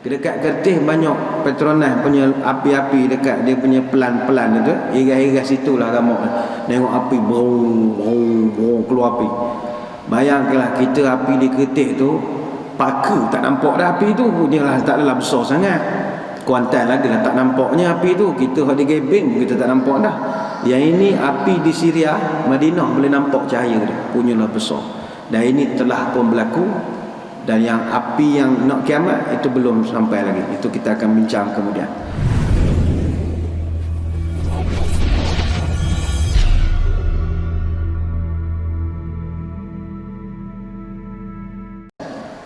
Dekat Kertih banyak Petronas punya api-api dekat dia punya pelan-pelan itu. Iras-iras situlah ramuk. Tengok api brong keluar api. Bayangkanlah kita api di Kertih tu paku tak nampak dah api tu. Punyalah tak adalah besar sangat. Kuantan lagi lah tak nampaknya api tu. Kita ada gebeng kita tak nampak dah. Yang ini api di Syria, Madinah boleh nampak cahaya dia. Punyalah besar. Dan ini telah pun berlaku. Dan yang api yang nak kiamat itu belum sampai lagi. Itu kita akan bincang kemudian.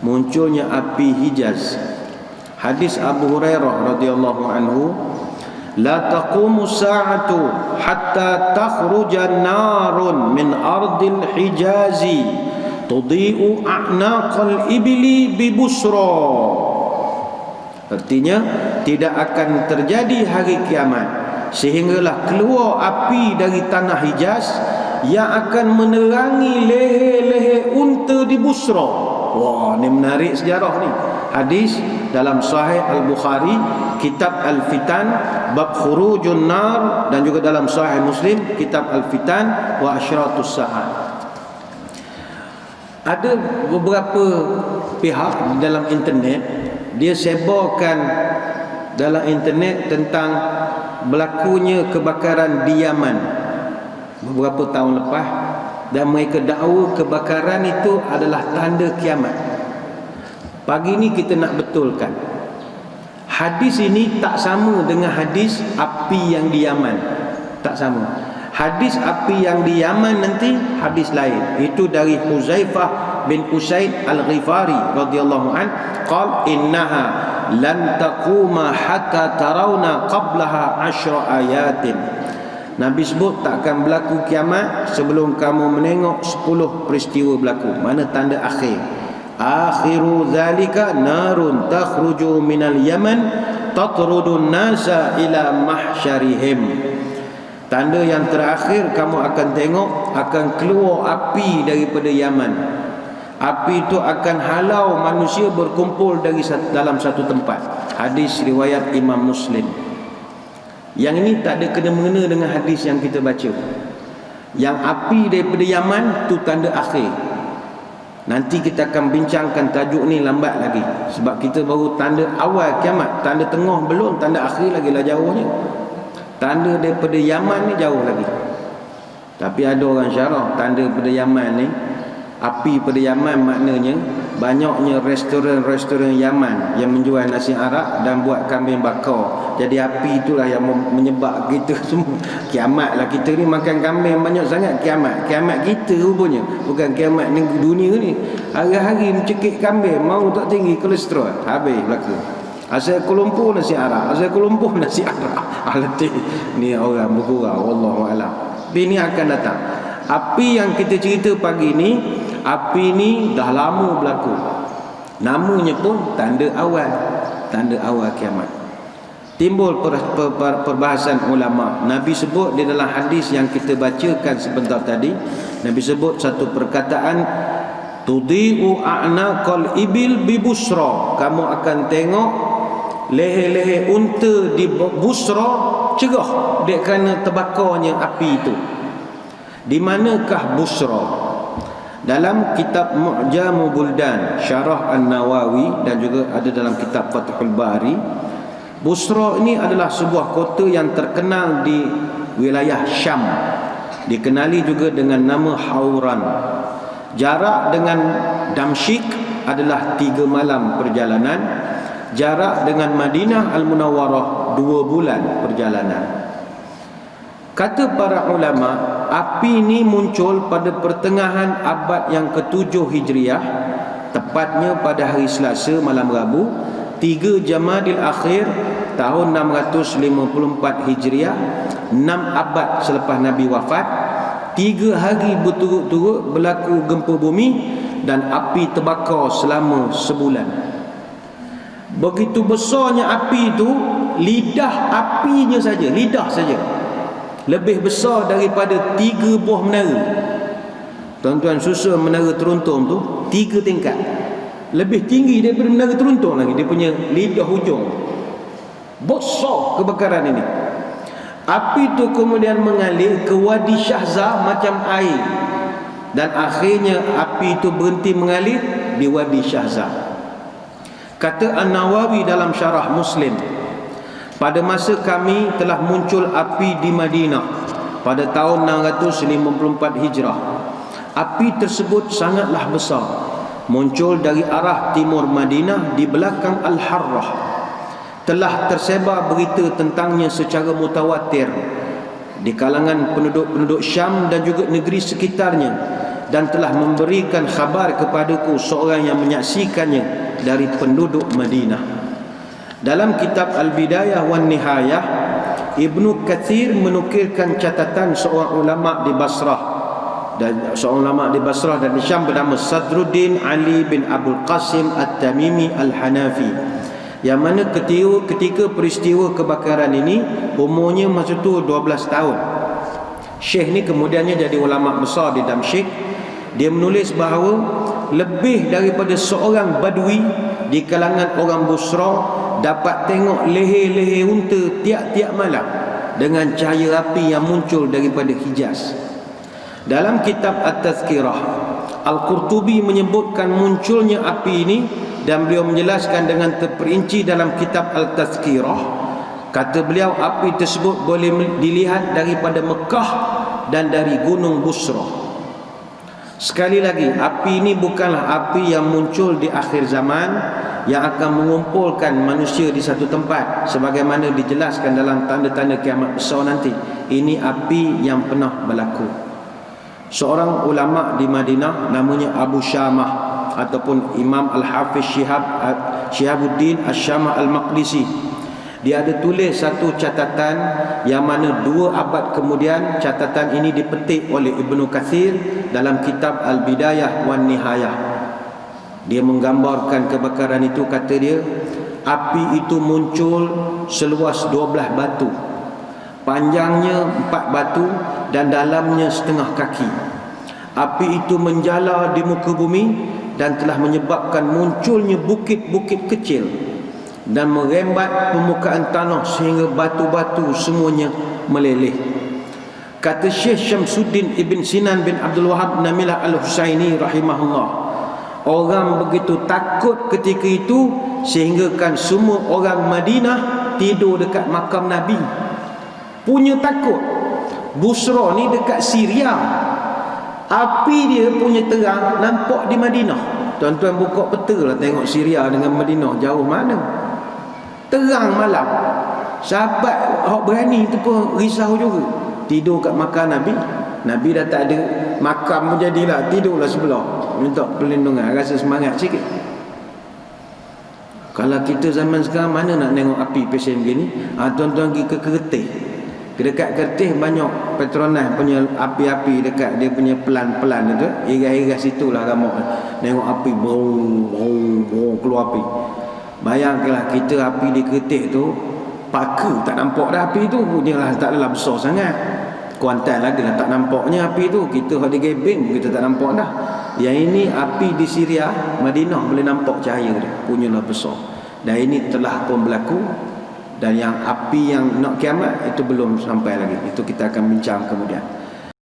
Munculnya api Hijaz. Hadis Abu Hurairah radhiyallahu anhu, la taqumu sa'atu hatta takhruja narun min ardil Hijazi tudhi'u a'naqal ibli bi Busra. Artinya tidak akan terjadi hari kiamat sehinggalah keluar api dari tanah Hijaz yang akan menerangi leher-leher unta di Busra. Wah, ni menarik sejarah ni. Hadis dalam Sahih Al-Bukhari, Kitab Al-Fitan, bab khurujun nar, dan juga dalam Sahih Muslim, Kitab Al-Fitan wa Asyratus Sa'ah. Ada beberapa pihak dalam internet, dia sebarkan dalam internet tentang berlakunya kebakaran di Yaman beberapa tahun lepas, dan mereka dakwa kebakaran itu adalah tanda kiamat. Pagi ni kita nak betulkan, hadis ini tak sama dengan hadis api yang di Yaman. Tak sama. Hadis api yang di Yaman nanti hadis lain. Itu dari Huzaifah bin Usaid Al-Ghifari radhiyallahu an, qala innaha lan taquma hatta tarawna qablaha 10 ayatin. Nabi sebut tak akan berlaku kiamat sebelum kamu menengok 10 peristiwa berlaku. Mana tanda akhir? Akhiru zalika narun takhruju minal Yaman tatrudun nasa ila mahsyarihim. Tanda yang terakhir kamu akan tengok, akan keluar api daripada Yaman. Api itu akan halau manusia berkumpul dari dalam satu tempat. Hadis riwayat Imam Muslim. Yang ini tak ada kena-mengena dengan hadis yang kita baca. Yang api daripada Yaman tu tanda akhir. Nanti kita akan bincangkan tajuk ni lambat lagi. Sebab kita baru tanda awal kiamat. Tanda tengah belum, tanda akhir lagi lah jauhnya. Tanda daripada Yaman ni jauh lagi. Tapi ada orang syarah tanda pada Yaman ni, api pada Yaman maknanya banyaknya restoran-restoran Yaman yang menjual nasi Arab dan buat kambing bakar. Jadi api itulah yang menyebab kita semua kiamat lah. Kita ni makan kambing banyak sangat kiamat. Kiamat kita rupanya, bukan kiamat ni dunia ni. Hari-hari mencekik kambing, mau tak tinggi kolesterol, habis berlaku. Asal Kuala Lumpur nasi Arab, asal Kuala Lumpur nasi Arab. Alatih ni orang bergurau, wallahu alam. Ini akan datang. Api yang kita cerita pagi ni, api ni dah lama berlaku. Namanya pun tanda awal kiamat. Timbul perbahasan ulama. Nabi sebut di dalam hadis yang kita bacakan sebentar tadi, Nabi sebut satu perkataan, tudhi'u a'naqal ibil bi Busra. Kamu akan tengok leher-leher unta di Busra cerah dia kerana terbakarnya api itu. Di manakah Busra? Dalam kitab Mu'jamul Buldan Syarah An-Nawawi dan juga ada dalam kitab Fathul Bari, Busra ini adalah sebuah kota yang terkenal di wilayah Syam. Dikenali juga dengan nama Hauran. Jarak dengan Damsyik adalah 3 malam perjalanan. Jarak dengan Madinah Al-Munawwarah 2 bulan perjalanan. Kata para ulama, api ini muncul pada pertengahan abad yang ke-7 Hijriah, tepatnya pada hari Selasa malam Rabu 3 Jamadil Akhir tahun 654 Hijriah, 6 abad selepas Nabi wafat. 3 hari berturut-turut berlaku gempa bumi dan api terbakar selama sebulan. Begitu besarnya api itu, lidah apinya saja, lidah saja lebih besar daripada 3 buah menara. Tuan-tuan, susun menara teruntum tu 3 tingkat. lebih tinggi daripada menara teruntung lagi. Dia punya lidah hujung. Besar kebakaran ini. Api itu kemudian mengalir ke Wadi Syahzah macam air, dan akhirnya api itu berhenti mengalir di Wadi Syahzah. Kata An-Nawawi dalam syarah Muslim, pada masa kami telah muncul api di Madinah pada tahun 654 Hijrah. Api tersebut sangatlah besar, muncul dari arah timur Madinah di belakang Al-Harrah. Telah tersebar berita tentangnya secara mutawatir di kalangan penduduk-penduduk Syam dan juga negeri sekitarnya, dan telah memberikan khabar kepadaku seorang yang menyaksikannya dari penduduk Madinah. Dalam kitab Al-Bidayah wan Nihayah, Ibnu Katsir menukilkan catatan seorang ulama di Basrah dan di Syam bernama Sadruddin Ali bin Abdul Qasim At-Tamimi Al-Hanafi, yang mana ketika peristiwa kebakaran ini umurnya masa tu 12 tahun. Syekh ni kemudiannya jadi ulama besar di Damsyik. Dia menulis bahawa lebih daripada seorang badui di kalangan orang Busra dapat tengok leher-leher unta tiap-tiap malam dengan cahaya api yang muncul daripada Hijaz. Dalam kitab At-Tazkirah, Al-Qurtubi menyebutkan munculnya api ini, dan beliau menjelaskan dengan terperinci dalam kitab Al-Tazkirah. Kata beliau, api tersebut boleh dilihat daripada Mekah dan dari Gunung Busra. Sekali lagi, api ini bukanlah api yang muncul di akhir zaman yang akan mengumpulkan manusia di satu tempat sebagaimana dijelaskan dalam tanda-tanda kiamat besar nanti. Ini api yang pernah berlaku. Seorang ulama di Madinah namanya Abu Syamah ataupun Imam Al-Hafiz Syihabuddin Asy-Syamah Al-Maqdisi. Dia ada tulis satu catatan yang mana 2 abad kemudian catatan ini dipetik oleh Ibnu Katsir dalam kitab Al-Bidayah wan Nihayah. Dia menggambarkan kebakaran itu. Kata dia, api itu muncul seluas 12 batu, panjangnya 4 batu dan dalamnya setengah kaki. Api itu menjala di muka bumi dan telah menyebabkan munculnya bukit-bukit kecil dan merembat permukaan tanah sehingga batu-batu semuanya meleleh. Kata Syekh Syamsuddin Ibn Sinan bin Abdul Wahab Namilah Al-Husaini rahimahullah, orang begitu takut ketika itu sehinggakan semua orang Madinah tidur dekat makam Nabi. Punya takut. Busra ni dekat Syria, api dia punya terang nampak di Madinah. Tuan-tuan buka peta lah, tengok Syria dengan Madinah jauh mana. Terang malam. Sahabat hok berani tu pun risau juga. Tidur kat makam Nabi. Nabi dah tak ada makam pun jadilah, tidurlah sebelah, minta perlindungan, rasa semangat sikit. Kalau kita zaman sekarang mana nak tengok api pesen begini? Tuan-tuan pergi ke Kertih. Dekat Kertih banyak Petronas punya api-api dekat dia punya pelan-pelan itu. Iras-iras situlah ramai tengok api bau keluar api. Bayangkanlah kita api di Kertih tu, paku tak nampak dah api tu. Punyalah tak adalah besar sangat. Kuantan lagi lah tak nampaknya api tu. Kita ada gebeng kita tak nampak dah. Yang ini api di Syria, Madinah boleh nampak cahaya dia. Punyalah besar. Dan ini telah pun berlaku. Dan yang api yang nak kiamat itu belum sampai lagi. Itu kita akan bincang kemudian.